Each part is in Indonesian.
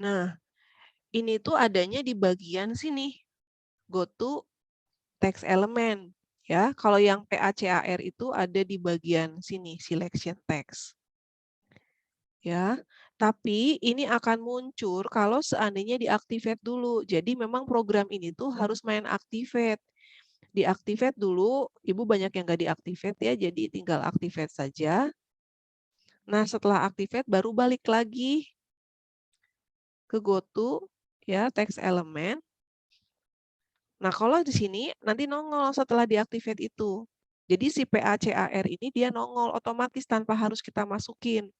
Nah, ini tuh adanya di bagian sini. Go to text element. Ya, kalau yang PACAR itu ada di bagian sini, selection text. Ya, tapi ini akan muncul kalau seandainya diactivate dulu. Jadi memang program ini tuh harus main activate. Diactivate dulu, Ibu banyak yang nggak diactivate ya, jadi tinggal activate saja. Nah, setelah activate baru balik lagi ke GoTo, ya, text element. Nah, kalau di sini nanti nongol setelah diactivate itu. Jadi si PACAR ini dia nongol otomatis tanpa harus kita masukin.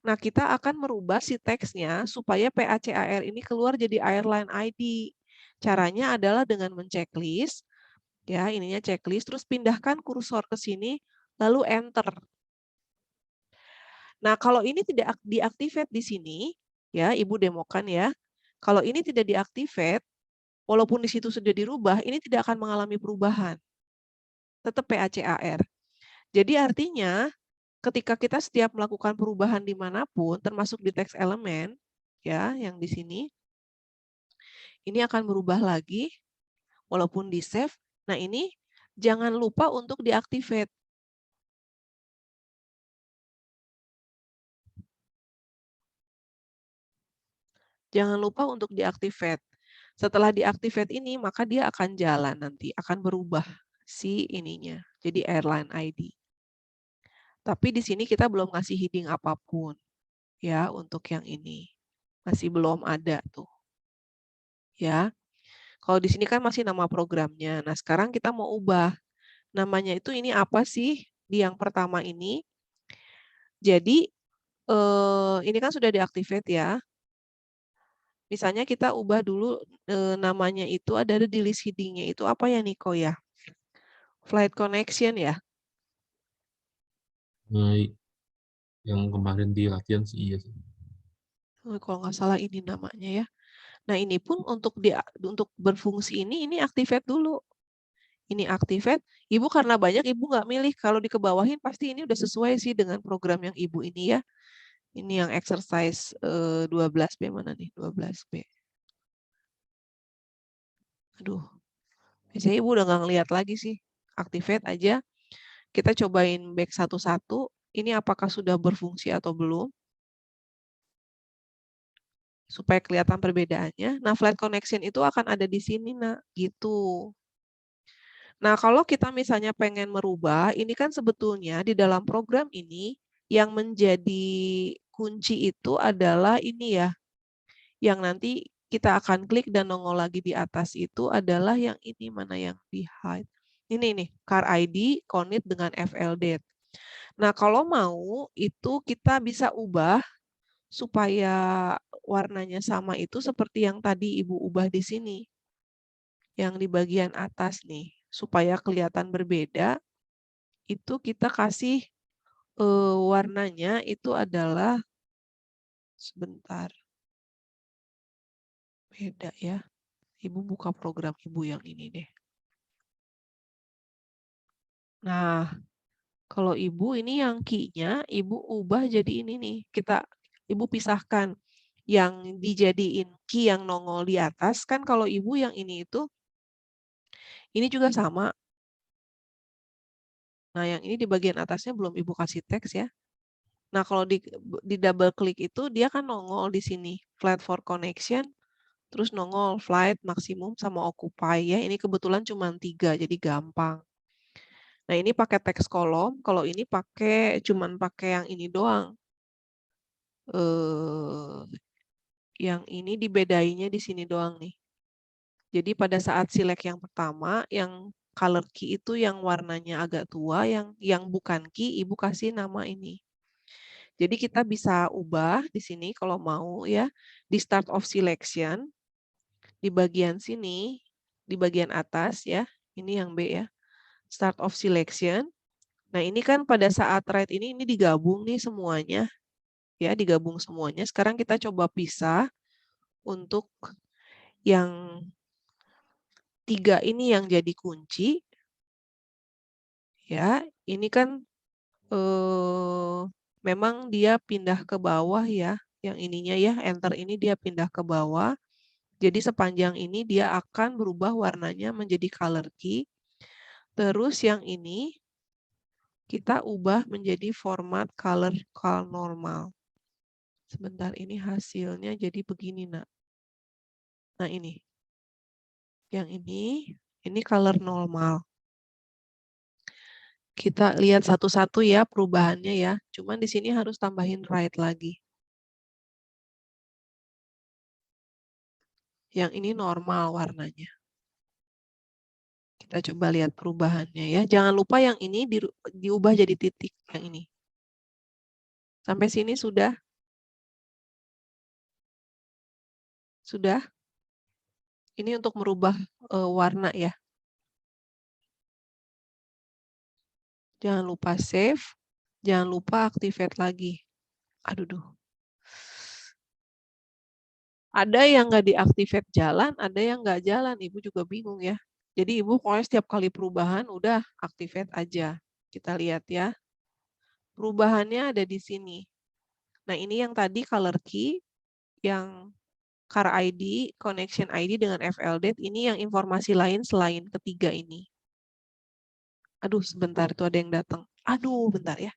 Nah, kita akan merubah si teksnya supaya PACAR ini keluar jadi airline ID. Caranya adalah dengan menceklis, ya, ininya checklist, terus pindahkan kursor ke sini, lalu enter. Nah, kalau ini tidak diactivate di sini, ya, Ibu demokan ya. Kalau ini tidak diactivate, walaupun di situ sudah dirubah, ini tidak akan mengalami perubahan. Tetap PACAR. Jadi artinya, ketika kita setiap melakukan perubahan dimanapun, termasuk di text elemen, ya, yang di sini, ini akan berubah lagi, walaupun di save. Nah, ini jangan lupa untuk diactivate. Jangan lupa untuk diactivate. Setelah diactivate ini, maka dia akan jalan nanti, akan berubah si ininya, jadi airline ID. Tapi di sini kita belum ngasih heading apapun, ya, untuk yang ini. Masih belum ada tuh. Ya, kalau di sini kan masih nama programnya. Nah, sekarang kita mau ubah. Namanya itu ini apa sih di yang pertama ini? Jadi, ini kan sudah diactivate ya. Misalnya kita ubah dulu namanya itu ada di list heading-nya itu apa ya Niko ya? Flight connection ya? Nah, yang kemarin di latihan sih iya sih. Kalau nggak salah ini namanya ya. Nah, ini pun untuk berfungsi ini activate dulu. Ini activate, Ibu karena banyak Ibu nggak milih, kalau dikebawahin pasti ini udah sesuai sih dengan program yang Ibu ini ya. Ini yang exercise 12B mana nih? 12B. Aduh, biasanya Ibu udah nggak ngeliat lagi sih. Activate aja. Kita cobain back satu-satu. Ini apakah sudah berfungsi atau belum. Supaya kelihatan perbedaannya. Nah, flight connection itu akan ada di sini, nak. Gitu. Nah, kalau kita misalnya pengen merubah, ini kan sebetulnya di dalam program ini yang menjadi kunci itu adalah ini ya, yang nanti kita akan klik dan nongol lagi di atas itu adalah yang ini, mana yang di hide. Ini nih, car ID, commit dengan FLDate. Nah, kalau mau itu kita bisa ubah supaya warnanya sama itu seperti yang tadi Ibu ubah di sini. Yang di bagian atas nih, supaya kelihatan berbeda, itu kita kasih warnanya itu adalah sebentar. Beda ya. Ibu buka program Ibu yang ini deh. Nah, kalau Ibu ini yang key-nya Ibu ubah jadi ini nih. Ibu pisahkan yang dijadiin key yang nongol di atas kan kalau Ibu yang ini itu ini juga sama. Nah, yang ini di bagian atasnya belum Ibu kasih teks ya. Nah, kalau di double klik itu dia kan nongol di sini flight for connection, terus nongol flight maksimum sama occupy ya. Ini kebetulan cuma 3 jadi gampang. Nah, ini pakai teks kolom, kalau ini cuman pakai yang ini doang. Yang ini dibedainya di sini doang nih. Jadi pada saat select yang pertama, yang color key itu yang warnanya agak tua, yang bukan key, Ibu kasih nama ini. Jadi kita bisa ubah di sini kalau mau ya, di start of selection, di bagian sini, di bagian atas ya, ini yang B ya, start of selection. Nah ini kan pada saat write ini digabung nih semuanya, ya digabung semuanya. Sekarang kita coba pisah untuk yang 3 ini yang jadi kunci. Ya, ini kan memang dia pindah ke bawah ya. yang ininya ya, enter ini dia pindah ke bawah. Jadi sepanjang ini dia akan berubah warnanya menjadi color key. Terus yang ini kita ubah menjadi format color normal. Sebentar, ini hasilnya jadi begini, Nak. Nah, ini. Yang ini color normal. Kita lihat satu-satu ya perubahannya ya. Cuman di sini harus tambahin right lagi. Yang ini normal warnanya. Kita coba lihat perubahannya ya. Jangan lupa yang ini diubah jadi titik. Yang ini. Sampai sini sudah? Sudah? Ini untuk merubah warna ya. Jangan lupa save. Jangan lupa activate lagi. Aduh, duh. Ada yang nggak diaktifat jalan, ada yang nggak jalan. Ibu juga bingung ya. Jadi Ibu pokoknya setiap kali perubahan udah activate aja. Kita lihat ya. Perubahannya ada di sini. Nah ini yang tadi color key, yang car ID, connection ID dengan FLDate, ini yang informasi lain selain ketiga ini. Aduh sebentar itu ada yang datang. Aduh bentar ya.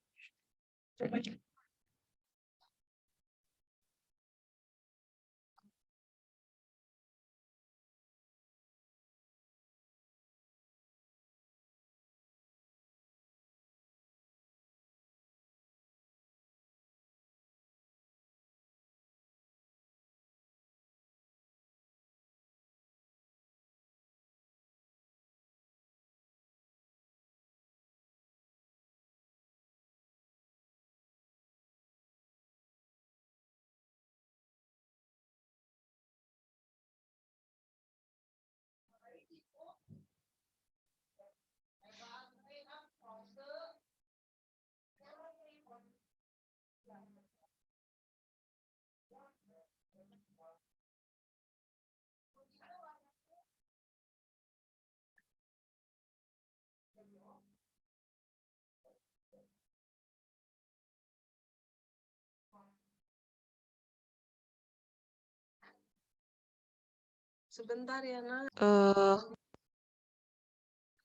Sebentar ya, Nak.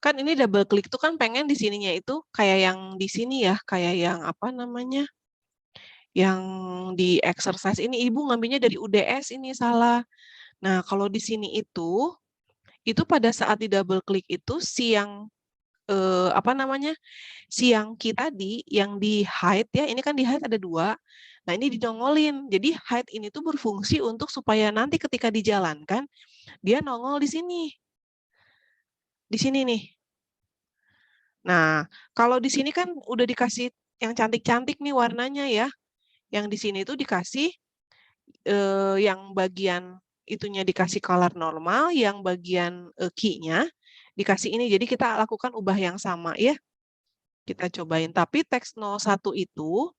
Kan ini double klik tuh kan pengen di sininya itu kayak yang di sini ya, kayak yang apa namanya? Yang di exercise ini Ibu ngambilnya dari UDS ini salah. Nah, kalau di sini itu pada saat di double klik itu si yang apa namanya? Si yang key tadi yang di hide ya, ini kan di hide ada 2. Nah, ini dinongolin. Jadi hide ini tuh berfungsi untuk supaya nanti ketika dijalankan dia nongol di sini. Di sini nih. Nah, kalau di sini kan udah dikasih yang cantik-cantik nih warnanya ya. Yang di sini tuh dikasih yang bagian itunya dikasih color normal, yang bagian key-nya dikasih ini. Jadi kita lakukan ubah yang sama ya. Kita cobain. Tapi teks 01 itu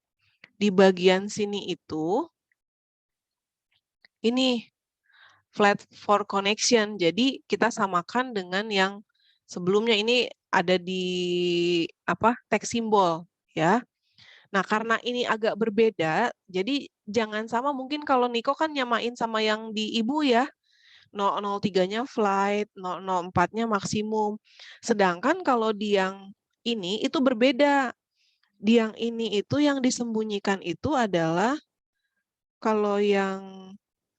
di bagian sini itu ini flat for connection. Jadi kita samakan dengan yang sebelumnya ini ada di apa teks simbol ya. Nah, karena ini agak berbeda, jadi jangan sama mungkin kalau Niko kan nyamain sama yang di Ibu ya. 003-nya flight, 004-nya maksimum. Sedangkan kalau di yang ini itu berbeda. Di yang ini itu yang disembunyikan itu adalah kalau yang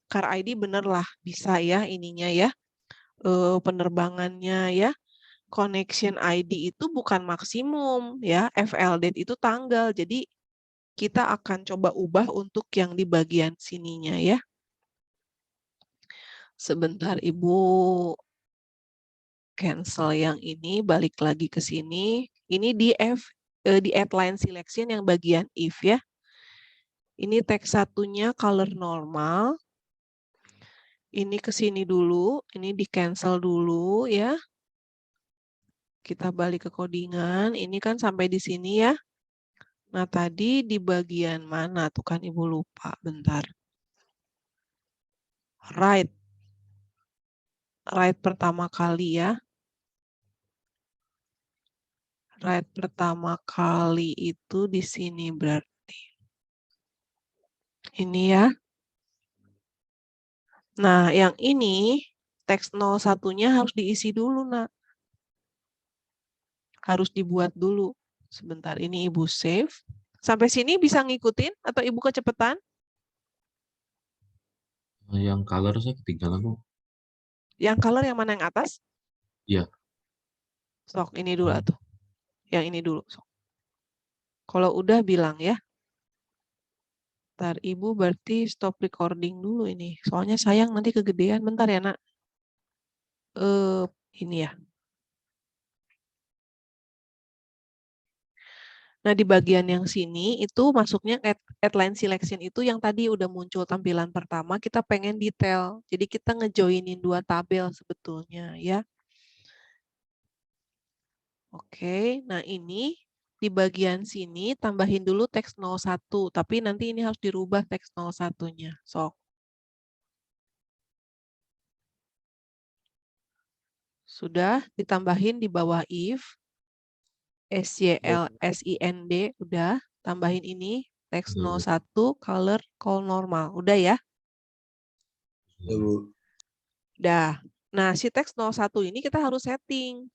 car ID bener lah bisa ya ininya ya. Penerbangannya ya. Connection ID itu bukan maksimum ya. FLDate itu tanggal. Jadi kita akan coba ubah untuk yang di bagian sininya ya. Sebentar Ibu cancel yang ini, balik lagi ke sini. Ini di add line selection yang bagian if ya. Ini teks satunya color normal. Ini ke sini dulu, ini di cancel dulu ya. Kita balik ke codingan, ini kan sampai di sini ya. Nah tadi di bagian mana tuh kan Ibu lupa, bentar. Right pertama kali ya. Right pertama kali itu di sini berarti. Ini ya. Nah, yang ini teks 01-nya harus diisi dulu, Nak. Harus dibuat dulu. Sebentar, ini Ibu save. Sampai sini bisa ngikutin atau Ibu kecepatan? Yang color saya ketinggalan, Bu. Yang color yang mana yang atas? Iya. Sok, ini dulu tuh. Yang ini dulu. Sok. Kalau udah bilang ya. Ntar Ibu berarti stop recording dulu ini. Soalnya sayang nanti kegedean. Bentar ya, Nak. Ini ya. Nah, di bagian yang sini itu masuknya headline selection itu yang tadi udah muncul tampilan pertama, kita pengen detail. Jadi kita ngejoinin 2 tabel sebetulnya ya. Oke, nah ini di bagian sini tambahin dulu teks 01, tapi nanti ini harus dirubah teks 01-nya. Sok. Sudah ditambahin di bawah if, SYL, SIND, udah. Tambahin ini, teks 01, color, call normal. Udah ya? Ya, Bu. Udah. Nah, si teks 01 ini kita harus setting.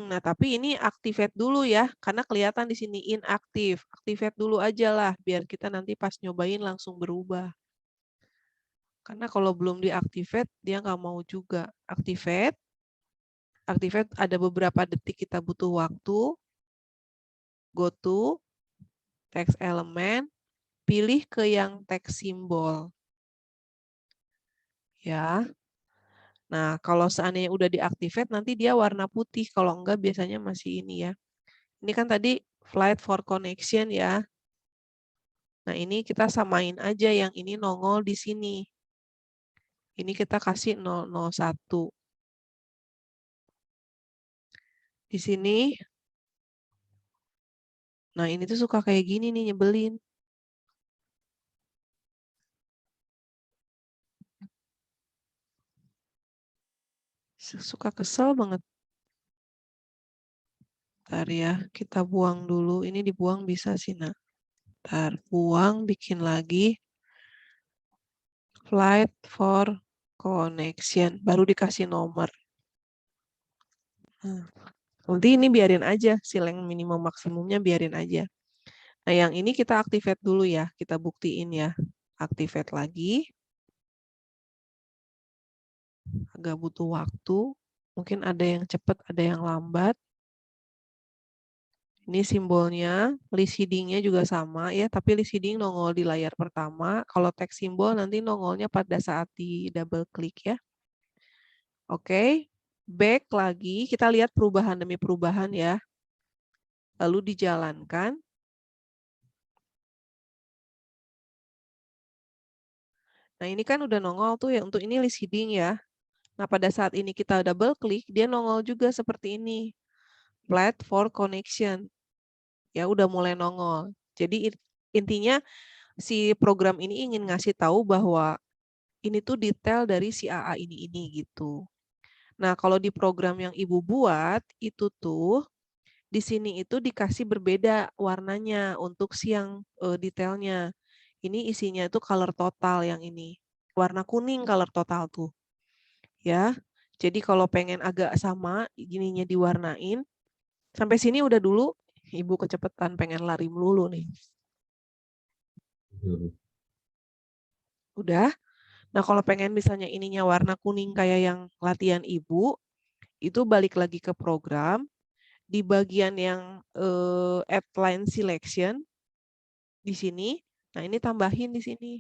Nah, tapi ini activate dulu ya, karena kelihatan di sini inaktif. Activate dulu aja lah, biar kita nanti pas nyobain langsung berubah. Karena kalau belum diactivate, dia nggak mau juga. Activate ada beberapa detik kita butuh waktu. Go to text element, pilih ke yang teks simbol. Ya. Nah, kalau seandainya udah diactivate, nanti dia warna putih. Kalau enggak, biasanya masih ini ya. Ini kan tadi flight for connection ya. Nah, ini kita samain aja yang ini nongol di sini. Ini kita kasih 001. Di sini. Nah, ini tuh suka kayak gini nih, nyebelin. Suka kesel banget. Ntar ya, kita buang dulu. Ini dibuang bisa sih, nak. Ntar buang, bikin lagi. Flight for connection. Baru dikasih nomor. Nanti ini biarin aja. Silang minimum maksimumnya biarin aja. Nah, yang ini kita activate dulu ya. Kita buktiin ya. Activate lagi. Agak butuh waktu. Mungkin ada yang cepat, ada yang lambat. Ini simbolnya, list heading-nya juga sama ya, tapi list heading nongol di layar pertama. Kalau teks simbol nanti nongolnya pada saat di double klik ya. Oke, back lagi, kita lihat perubahan demi perubahan ya. Lalu dijalankan. Nah, ini kan udah nongol tuh ya, untuk ini list heading ya. Nah, pada saat ini kita double klik, dia nongol juga seperti ini. Flat for connection. Ya, udah mulai nongol. Jadi intinya si program ini ingin ngasih tahu bahwa ini tuh detail dari si AA ini gitu. Nah, kalau di program yang Ibu buat, itu tuh di sini itu dikasih berbeda warnanya untuk si yang detailnya. Ini isinya itu color total yang ini. Warna kuning color total tuh. Ya. Jadi kalau pengen agak sama, gininya diwarnain. Sampai sini udah dulu. Ibu kecepatan pengen lari melulu nih. Udah. Nah, kalau pengen misalnya ininya warna kuning kayak yang latihan Ibu, itu balik lagi ke program. Di bagian yang outline selection, di sini. Nah, ini tambahin di sini.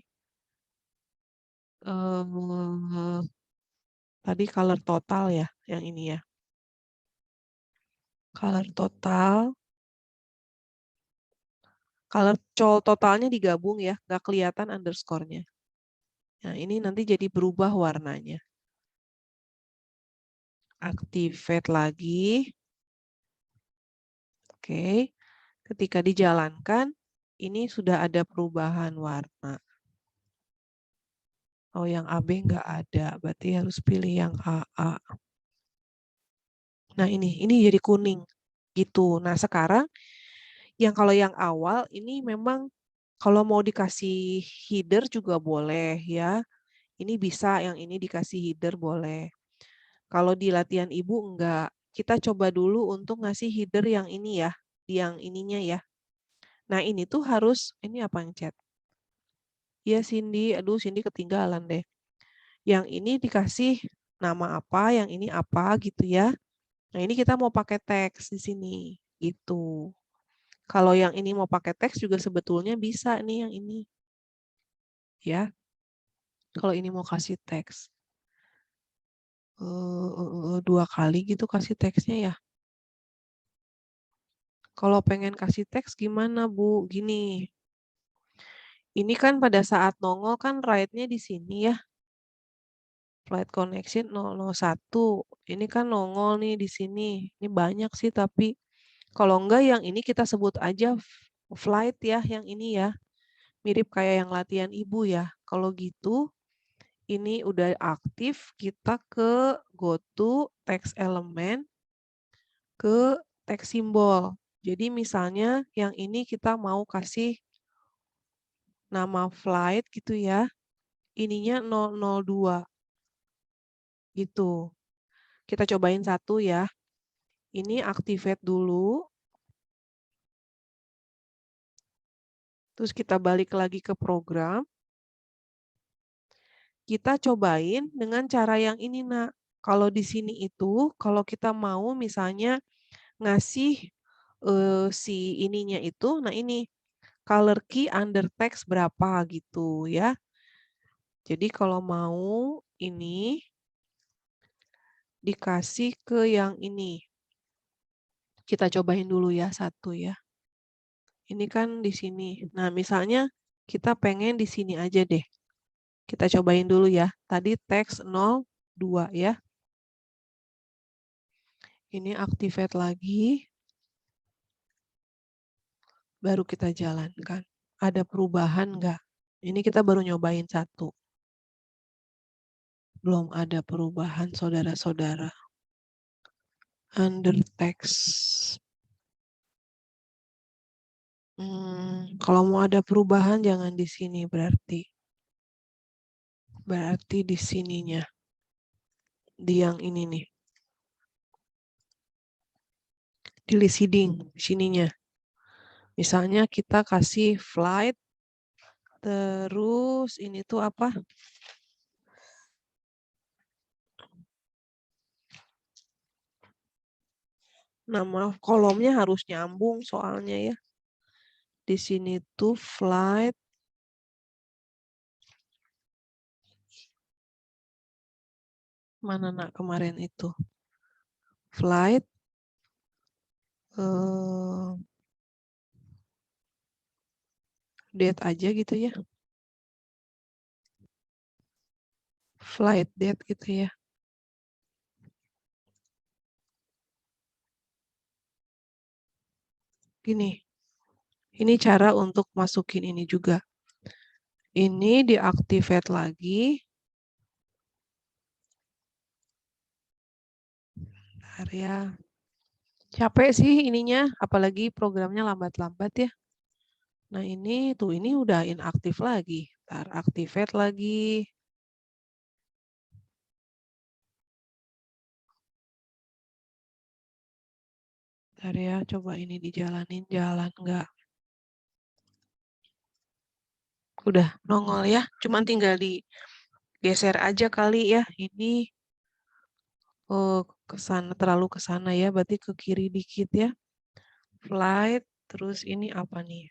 Tadi color total ya, yang ini ya. Color total. Color totalnya digabung ya, nggak kelihatan underscore-nya. Nah, ini nanti jadi berubah warnanya. Activate lagi. Oke. Ketika dijalankan, ini sudah ada perubahan warna. Oh, yang AB nggak ada. Berarti harus pilih yang AA. Nah, ini jadi kuning. Gitu. Nah, sekarang kalau yang awal ini memang kalau mau dikasih header juga boleh ya. Ini bisa, yang ini dikasih header boleh. Kalau di latihan ibu enggak. Kita coba dulu untuk ngasih header yang ini ya, yang ininya ya. Nah ini tuh harus, ini apa yang chat? Ya Cindy, aduh Cindy ketinggalan deh. Yang ini dikasih nama apa, yang ini apa gitu ya. Nah ini kita mau pakai teks di sini, gitu. Kalau yang ini mau pakai teks juga sebetulnya bisa nih yang ini. Ya, kalau ini mau kasih teks. 2 kali gitu kasih teksnya ya. Kalau pengen kasih teks gimana Bu? Gini. Ini kan pada saat nongol kan write-nya di sini ya. Flight connection 001. Ini kan nongol nih di sini. Ini banyak sih tapi kalau enggak yang ini kita sebut aja flight ya, yang ini ya. Mirip kayak yang latihan ibu ya. Kalau gitu ini udah aktif, kita ke go to text element, ke text simbol. Jadi misalnya yang ini kita mau kasih nama flight gitu ya. Ininya 002 gitu. Kita cobain satu ya. Ini activate dulu. Terus kita balik lagi ke program. Kita cobain dengan cara yang ini, Nak. Kalau di sini itu, kalau kita mau misalnya ngasih si ininya itu, nah ini color key under text berapa gitu ya. Jadi kalau mau ini dikasih ke yang ini. Kita cobain dulu ya satu ya. Ini kan di sini. Nah, misalnya kita pengen di sini aja deh. Kita cobain dulu ya. Tadi teks 02 ya. Ini activate lagi. Baru kita jalankan. Ada perubahan nggak? Ini kita baru nyobain satu. Belum ada perubahan, saudara-saudara. Under text. Kalau mau ada perubahan jangan di sini berarti. Berarti di sininya. Di yang ini nih. Di list heading, sininya. Misalnya kita kasih flight, terus ini tuh apa? Nama kolomnya harus nyambung soalnya ya. Di sini tuh flight. Mana nak kemarin itu? Flight. Date aja gitu ya. Flight date gitu ya. Gini. Ini cara untuk masukin ini juga. Ini diactivate lagi. Bentar ya. Capek sih ininya, apalagi programnya lambat-lambat ya. Nah ini tuh, ini udah inaktif lagi. Ntar activate lagi. Bentar ya, coba ini dijalanin, jalan nggak? Udah nongol ya, cuman tinggal digeser aja kali ya. Ini kesana, terlalu ke sana ya, berarti ke kiri dikit ya. Flight, terus ini apa nih?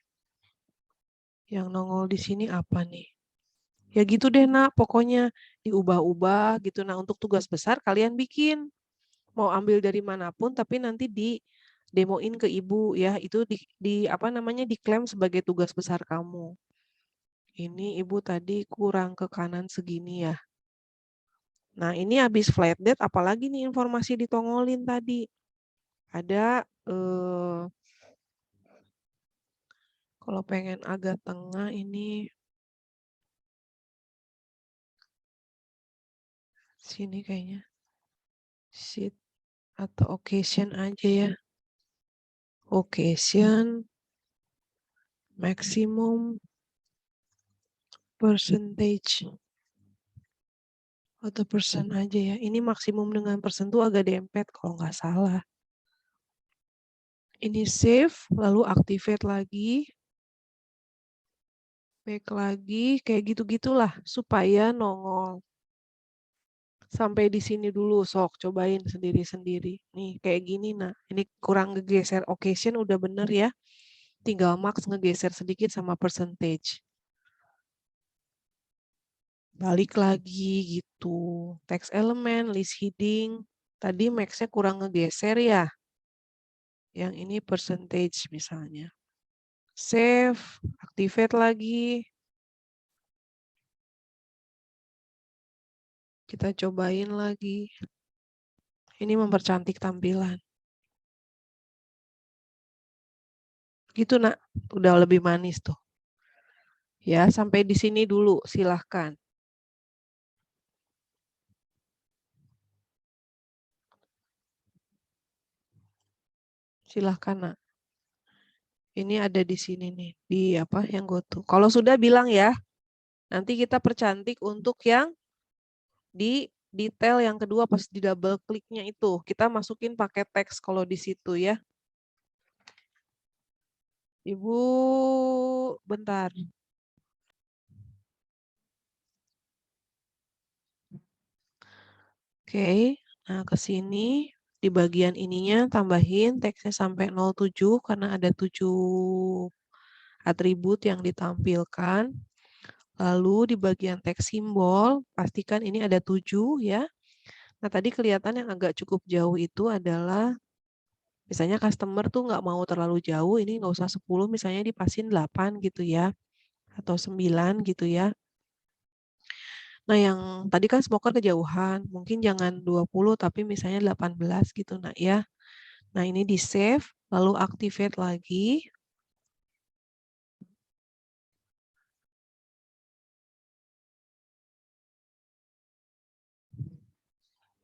Yang nongol di sini apa nih? Ya gitu deh nak, pokoknya diubah-ubah gitu. Nah untuk tugas besar kalian bikin. Mau ambil dari manapun tapi nanti di demoin ke ibu ya. Itu di apa namanya diklaim sebagai tugas besar kamu. Ini ibu tadi kurang ke kanan segini ya. Nah ini habis flight date apalagi nih informasi ditongolin tadi. Ada kalau pengen agak tengah ini sini kayaknya sheet atau occasion aja ya. Occasion maximum percentage Atau persen aja ya. Ini maksimum dengan persen tuh agak dempet kalau nggak salah. Ini save, lalu activate lagi. Back lagi, kayak gitu-gitulah supaya nongol. Sampai di sini dulu, sok cobain sendiri-sendiri. Nih, kayak gini, nah. Ini kurang ngegeser occasion udah bener ya. Tinggal max ngegeser sedikit sama percentage. Balik lagi gitu. Text element, list heading. Tadi max-nya kurang ngegeser ya. Yang ini percentage misalnya. Save, activate lagi. Kita cobain lagi. Ini mempercantik tampilan. Gitu nak, udah lebih manis tuh. Ya, sampai di sini dulu, silahkan. Silahkan nak. Ini ada di sini nih, di apa yang GoTo. Kalau sudah bilang ya, nanti kita percantik untuk yang di detail yang kedua pas di double kliknya itu. Kita masukin pakai teks kalau di situ ya. Ibu, bentar. Oke, nah ke sini di bagian ininya tambahin teksnya sampai 07 karena ada 7 atribut yang ditampilkan. Lalu di bagian teks simbol, pastikan ini ada 7 ya. Nah tadi kelihatan yang agak cukup jauh itu adalah, misalnya customer tuh nggak mau terlalu jauh, ini nggak usah 10, misalnya dipasin 8 gitu ya. Atau 9 gitu ya. Nah yang tadi kan smoker kejauhan, mungkin jangan 20 tapi misalnya 18 gitu nak ya. Nah ini di save, lalu activate lagi.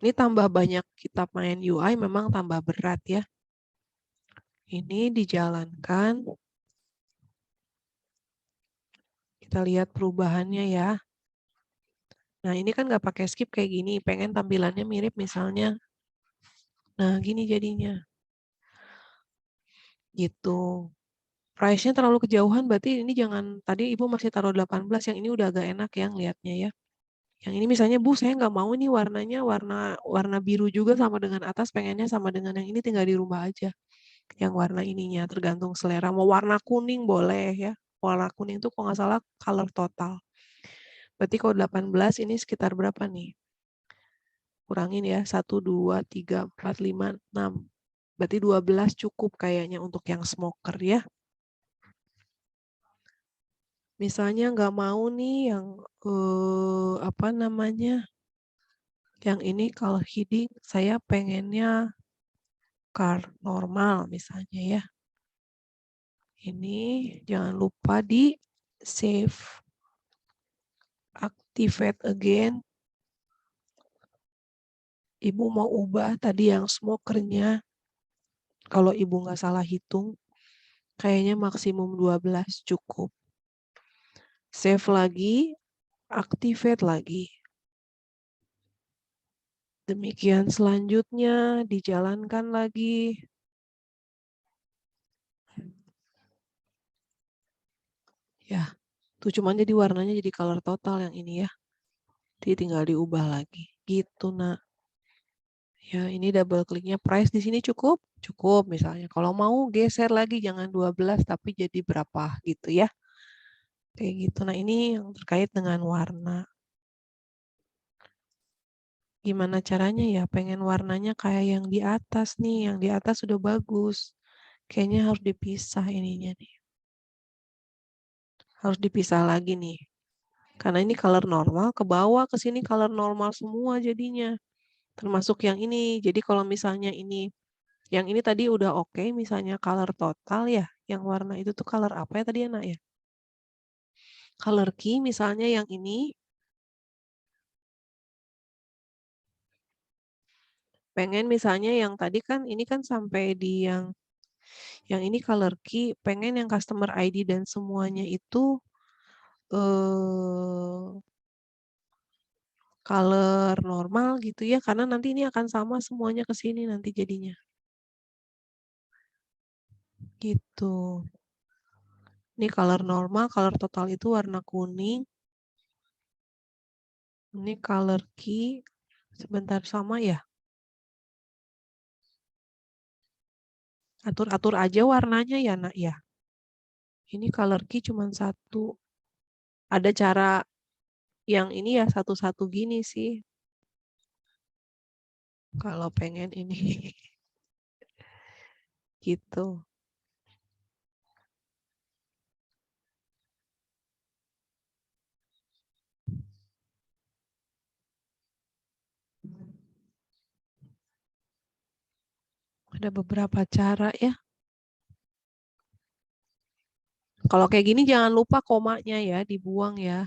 Ini tambah banyak kita main UI memang tambah berat ya. Ini dijalankan. Kita lihat perubahannya ya. Nah ini kan nggak pakai skip kayak gini, pengen tampilannya mirip misalnya. Nah gini jadinya. Gitu. Price-nya terlalu kejauhan berarti ini jangan, tadi ibu masih taruh 18, yang ini udah agak enak ya ngeliatnya ya. Yang ini misalnya, Bu saya nggak mau nih warnanya warna biru juga sama dengan atas, pengennya sama dengan yang ini, tinggal dirubah aja. Yang warna ininya, tergantung selera. Mau warna kuning boleh ya. Warna kuning itu kalau nggak salah color total. Berarti kalau 18 ini sekitar berapa nih? Kurangin ya, 1, 2, 3, 4, 5, 6. Berarti 12 cukup kayaknya untuk yang smoker ya. Misalnya nggak mau nih yang apa namanya, yang ini color heading, saya pengennya car normal misalnya ya. Ini jangan lupa di save, activate again. Ibu mau ubah tadi yang smokernya, kalau ibu nggak salah hitung, kayaknya maksimum 12 cukup. Save lagi, activate lagi. Demikian selanjutnya, dijalankan lagi. Ya, tuh cuman jadi warnanya jadi color total yang ini ya. Jadi tinggal diubah lagi. Gitu, nak. Ya, ini double kliknya price di sini cukup? Cukup misalnya. Kalau mau geser lagi jangan 12 tapi jadi berapa gitu ya. Kayak gitu. Nah, ini yang terkait dengan warna. Gimana caranya ya? Pengen warnanya kayak yang di atas nih. Yang di atas sudah bagus. Kayaknya harus dipisah ininya nih. Harus dipisah lagi nih. Karena ini color normal, ke bawah ke sini color normal semua jadinya. Termasuk yang ini. Jadi kalau misalnya ini, yang ini tadi udah oke, misalnya color total ya. Yang warna itu tuh color apa ya tadi ya nak ya? Color key misalnya yang ini. Pengen misalnya yang tadi kan, ini kan sampai di yang ini color key, pengen yang customer ID dan semuanya itu color normal gitu ya, karena nanti ini akan sama semuanya ke sini nanti jadinya. Gitu. Ini color normal, color total itu warna kuning. Ini color key, sebentar sama ya. Atur-atur aja warnanya ya nak ya. Ini color key cuma satu. Ada cara yang ini ya satu-satu gini sih. Kalau pengen ini. Gitu. Ada beberapa cara ya. Kalau kayak gini jangan lupa komanya ya, dibuang ya.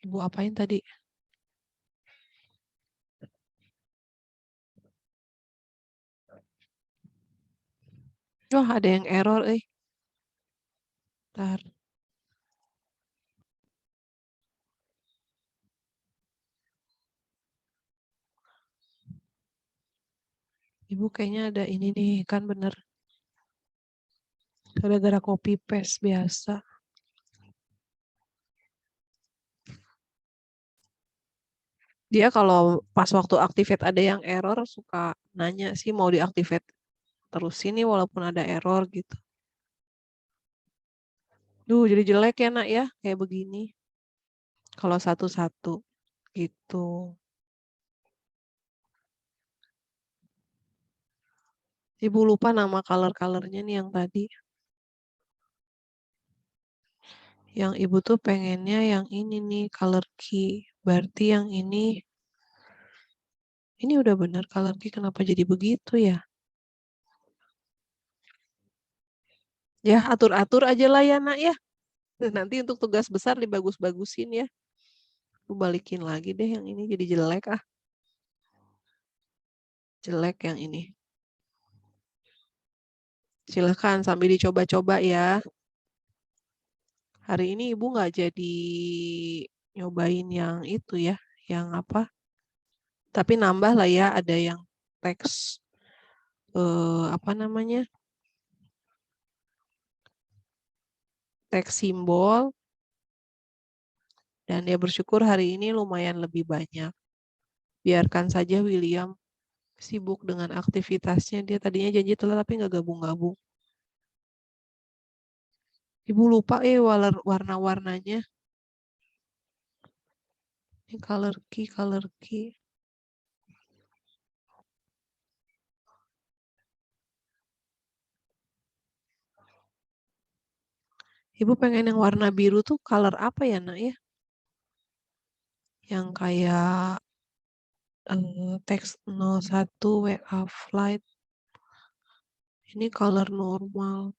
Ibu apain tadi? Wah, ada yang error Bentar. Ibu kayaknya ada ini nih, kan bener. Gara-gara copy paste biasa. Dia kalau pas waktu activate ada yang error, suka nanya sih mau diactivate terus ini walaupun ada error gitu. Duh, jadi jelek ya nak ya, kayak begini. Kalau satu-satu gitu. Ibu lupa nama color-colornya nih yang tadi. Yang ibu tuh pengennya yang ini nih, color key. Berarti yang ini udah benar color key, kenapa jadi begitu ya? Ya, atur-atur aja lah ya nak ya. Nanti untuk tugas besar dibagus-bagusin ya. Aku balikin lagi deh yang ini jadi jelek ah. Jelek yang ini. Silahkan sambil dicoba-coba ya. Hari ini ibu nggak jadi nyobain yang itu ya. Yang apa? Tapi nambah lah ya, ada yang teks apa namanya? Teks simbol. Dan dia bersyukur hari ini lumayan lebih banyak. Biarkan saja William sibuk dengan aktivitasnya. Dia tadinya janji telat tapi nggak gabung-gabung. Ibu lupa warna-warnanya. Ini color key. Ibu pengen yang warna biru tuh color apa ya nak ya? Yang kayak teks 01 WA flight. Ini color normal.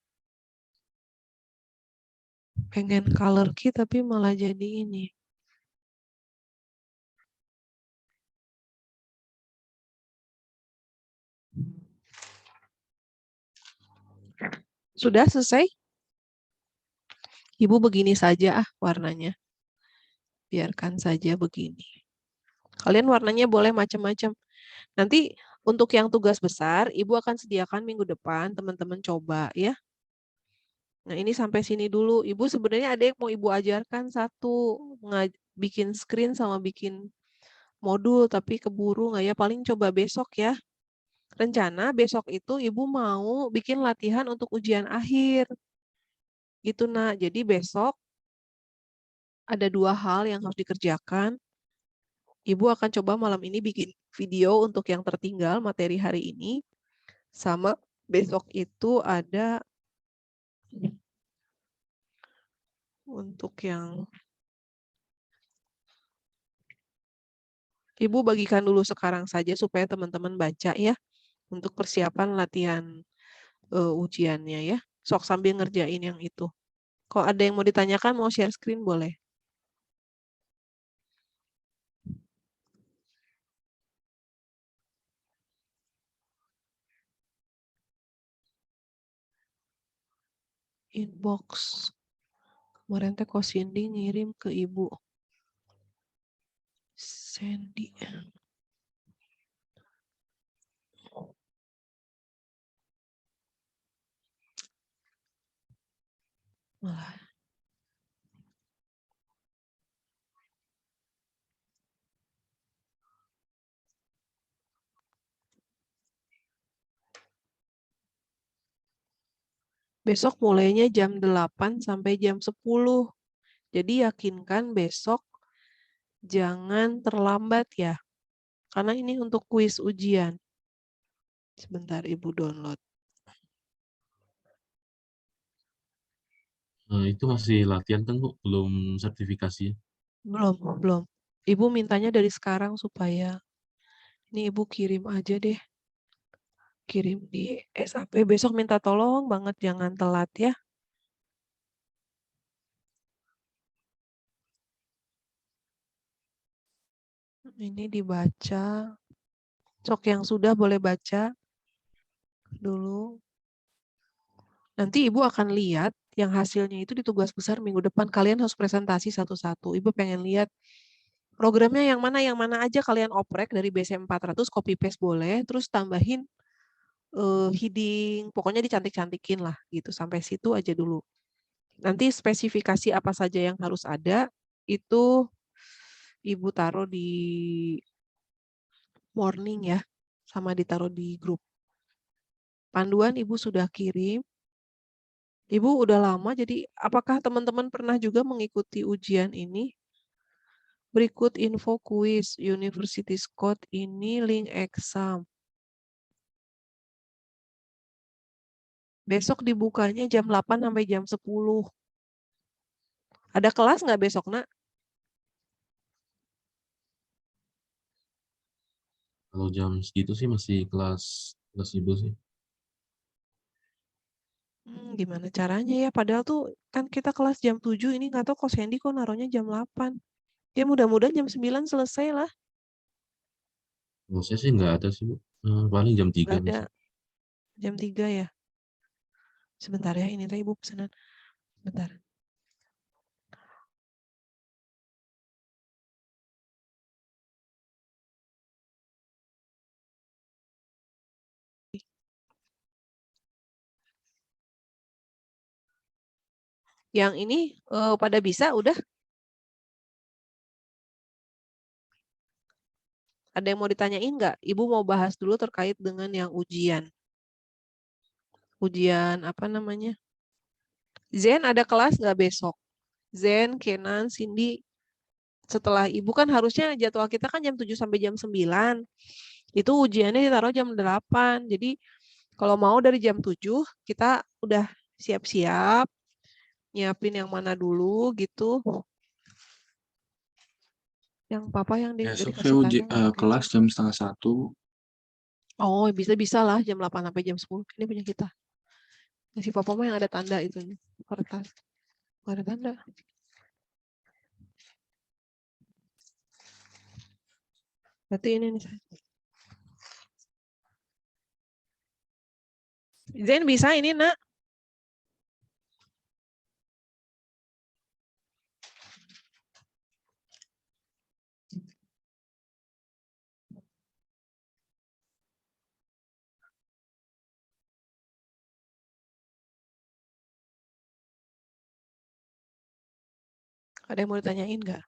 Pengen color key tapi malah jadi ini. Sudah selesai? Ibu begini saja warnanya. Biarkan saja begini. Kalian warnanya boleh macam-macam. Nanti untuk yang tugas besar, Ibu akan sediakan minggu depan, teman-teman coba ya. Nah ini sampai sini dulu. Ibu sebenarnya ada yang mau Ibu ajarkan satu, bikin screen sama bikin modul, tapi keburu nggak ya, paling coba besok ya. Rencana besok itu Ibu mau bikin latihan untuk ujian akhir. Gitu nak, jadi besok ada 2 hal yang harus dikerjakan. Ibu akan coba malam ini bikin video untuk yang tertinggal materi hari ini. Sama besok itu ada untuk yang Ibu bagikan dulu sekarang saja supaya teman-teman baca ya. Untuk persiapan latihan ujiannya ya. Sok sambil ngerjain yang itu. Kalau ada yang mau ditanyakan, mau share screen boleh. inbox. Kemarin teh Ko Cindy ngirim ke Ibu Sandy. Malah. Besok mulainya jam 8 sampai jam 10. Jadi yakinkan besok jangan terlambat ya. Karena ini untuk kuis ujian. Sebentar Ibu download. Itu masih latihan kan, Bu? Belum sertifikasi. Belum. Ibu mintanya dari sekarang supaya ini Ibu kirim aja deh. Kirim di SAP. Besok minta tolong banget jangan telat ya. Ini dibaca. Sok yang sudah boleh baca dulu. Nanti Ibu akan lihat yang hasilnya itu di tugas besar minggu depan. Kalian harus presentasi satu-satu. Ibu pengen lihat programnya yang mana aja kalian oprek dari BSM 400, copy paste boleh, terus tambahin heading, pokoknya dicantik-cantikin lah gitu. Sampai situ aja dulu. Nanti spesifikasi apa saja yang harus ada, itu Ibu taruh di morning ya, sama ditaruh di grup. Panduan Ibu sudah kirim. Ibu udah lama, jadi apakah teman-teman pernah juga mengikuti ujian ini? Berikut info kuis University Code ini link exam. Besok dibukanya jam 8 sampai jam 10. Ada kelas nggak besok, Nak? Kalau jam segitu sih masih kelas Ibu sih. Gimana caranya ya? Padahal tuh kan kita kelas jam 7, ini nggak tahu kok Sandy kok naruhnya jam 8. Ya mudah-mudahan jam 9 selesai lah. Kalau saya sih nggak ada sih, Bu. Paling jam 3 Nggak ada. masih. Jam 3 ya. Sebentar ya, ini teh Ibu pesanan. Bentar. Yang ini pada bisa udah? Ada yang mau ditanyain nggak? Ibu mau bahas dulu terkait dengan yang ujian. Ujian apa namanya? Zen ada kelas nggak besok? Zen, Kenan, Cindy. Setelah Ibu kan harusnya jadwal kita kan jam 7 sampai jam 9. Itu ujiannya ditaruh jam 8. Jadi kalau mau dari jam 7 kita udah siap-siap. Nyiapin yang mana dulu gitu. Yang papa yang Besok saya dikasih tanda nggak pakai kelas Zoom. jam 12:30. Oh, bisa lah jam 8 sampai jam 10. Ini punya kita. Si papa mah yang ada tanda itu kertas. Nggak ada tanda. Berarti ini nih. Zen bisa ini, Nak. Ada yang mau ditanyain nggak?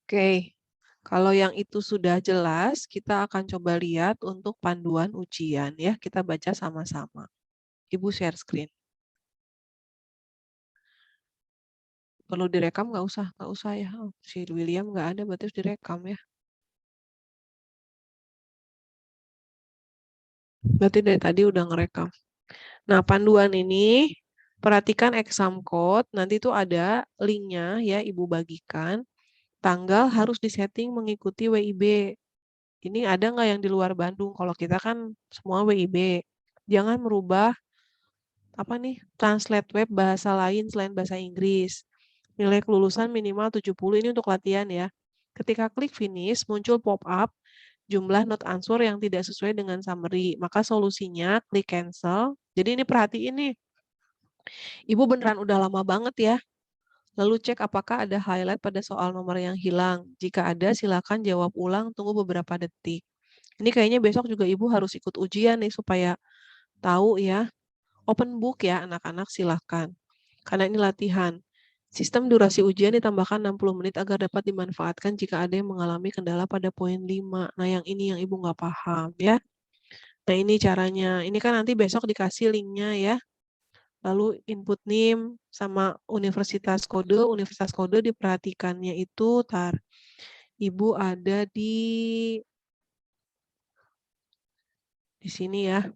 Oke, kalau yang itu sudah jelas, kita akan coba lihat untuk panduan ujian ya. Kita baca sama-sama. Ibu share screen. Perlu direkam nggak usah ya. Oh, si William nggak ada, berarti harus direkam ya. Berarti dari tadi udah ngerekam. Nah, panduan ini perhatikan exam code. Nanti tuh ada linknya ya, Ibu bagikan. Tanggal harus disetting mengikuti WIB. Ini ada nggak yang di luar Bandung? Kalau kita kan semua WIB. Jangan merubah translate web bahasa lain selain bahasa Inggris. Nilai kelulusan minimal 70, ini untuk latihan ya. Ketika klik finish, muncul pop-up jumlah not answer yang tidak sesuai dengan summary. Maka solusinya klik cancel. Jadi ini perhatiin nih. Ibu beneran udah lama banget ya. Lalu cek apakah ada highlight pada soal nomor yang hilang. Jika ada, silakan jawab ulang, tunggu beberapa detik. Ini kayaknya besok juga Ibu harus ikut ujian nih supaya tahu ya. Open book ya anak-anak, silakan. Karena ini latihan. Sistem durasi ujian ditambahkan 60 menit agar dapat dimanfaatkan jika ada yang mengalami kendala pada poin 5. Nah yang ini yang Ibu nggak paham ya. Nah ini caranya. Ini kan nanti besok dikasih linknya ya. Lalu input NIM sama universitas kode diperhatikannya itu Ibu ada di sini ya.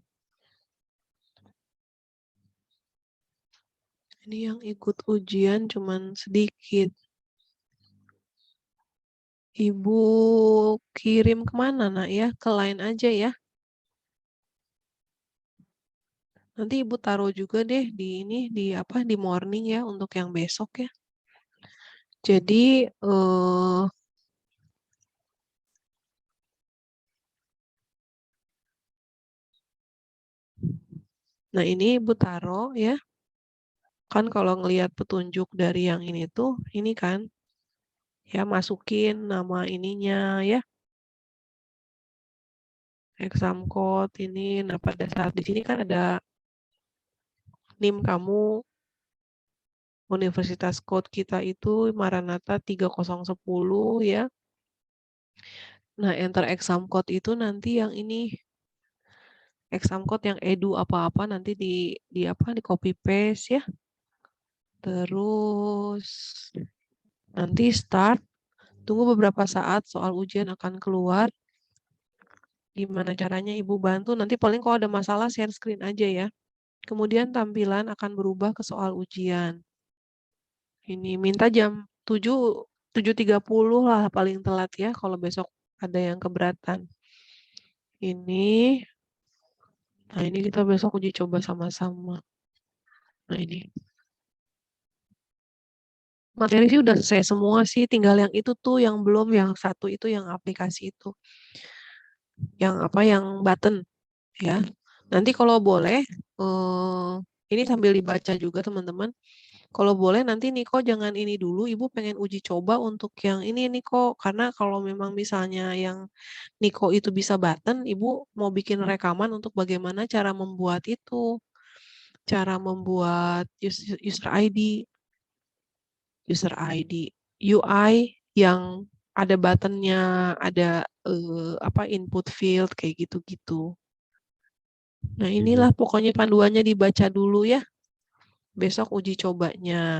Ini yang ikut ujian cuman sedikit. Ibu kirim kemana nak ya? Ke line aja ya. Nanti Ibu taruh juga deh di di morning ya untuk yang besok ya. Jadi nah ini Ibu taruh ya. Kan kalau ngelihat petunjuk dari yang ini tuh, ini kan ya masukin nama ininya ya. Exam code ini. Nah pada saat di sini kan ada NIM kamu, Universitas Code kita itu Maranatha 3010 ya. Nah, enter exam code itu nanti yang ini exam code yang edu apa-apa nanti di copy paste ya. Terus nanti start, tunggu beberapa saat soal ujian akan keluar. Gimana caranya Ibu bantu? Nanti paling kalau ada masalah share screen aja ya. Kemudian tampilan akan berubah ke soal ujian. Ini minta jam 7.30 lah paling telat ya kalau besok ada yang keberatan. Ini, nah ini kita besok uji coba sama-sama. Nah ini. Materi sih udah selesai semua sih, tinggal yang itu tuh yang belum, yang satu itu yang aplikasi itu. Yang button ya. Nanti kalau boleh, ini sambil dibaca juga teman-teman. Kalau boleh nanti Niko jangan ini dulu, Ibu pengen uji coba untuk yang ini Niko. Karena kalau memang misalnya yang Niko itu bisa button, Ibu mau bikin rekaman untuk bagaimana cara membuat itu. Cara membuat user ID. UI yang ada buttonnya, ada input field, kayak gitu-gitu. Nah inilah pokoknya panduannya dibaca dulu ya. Besok uji cobanya.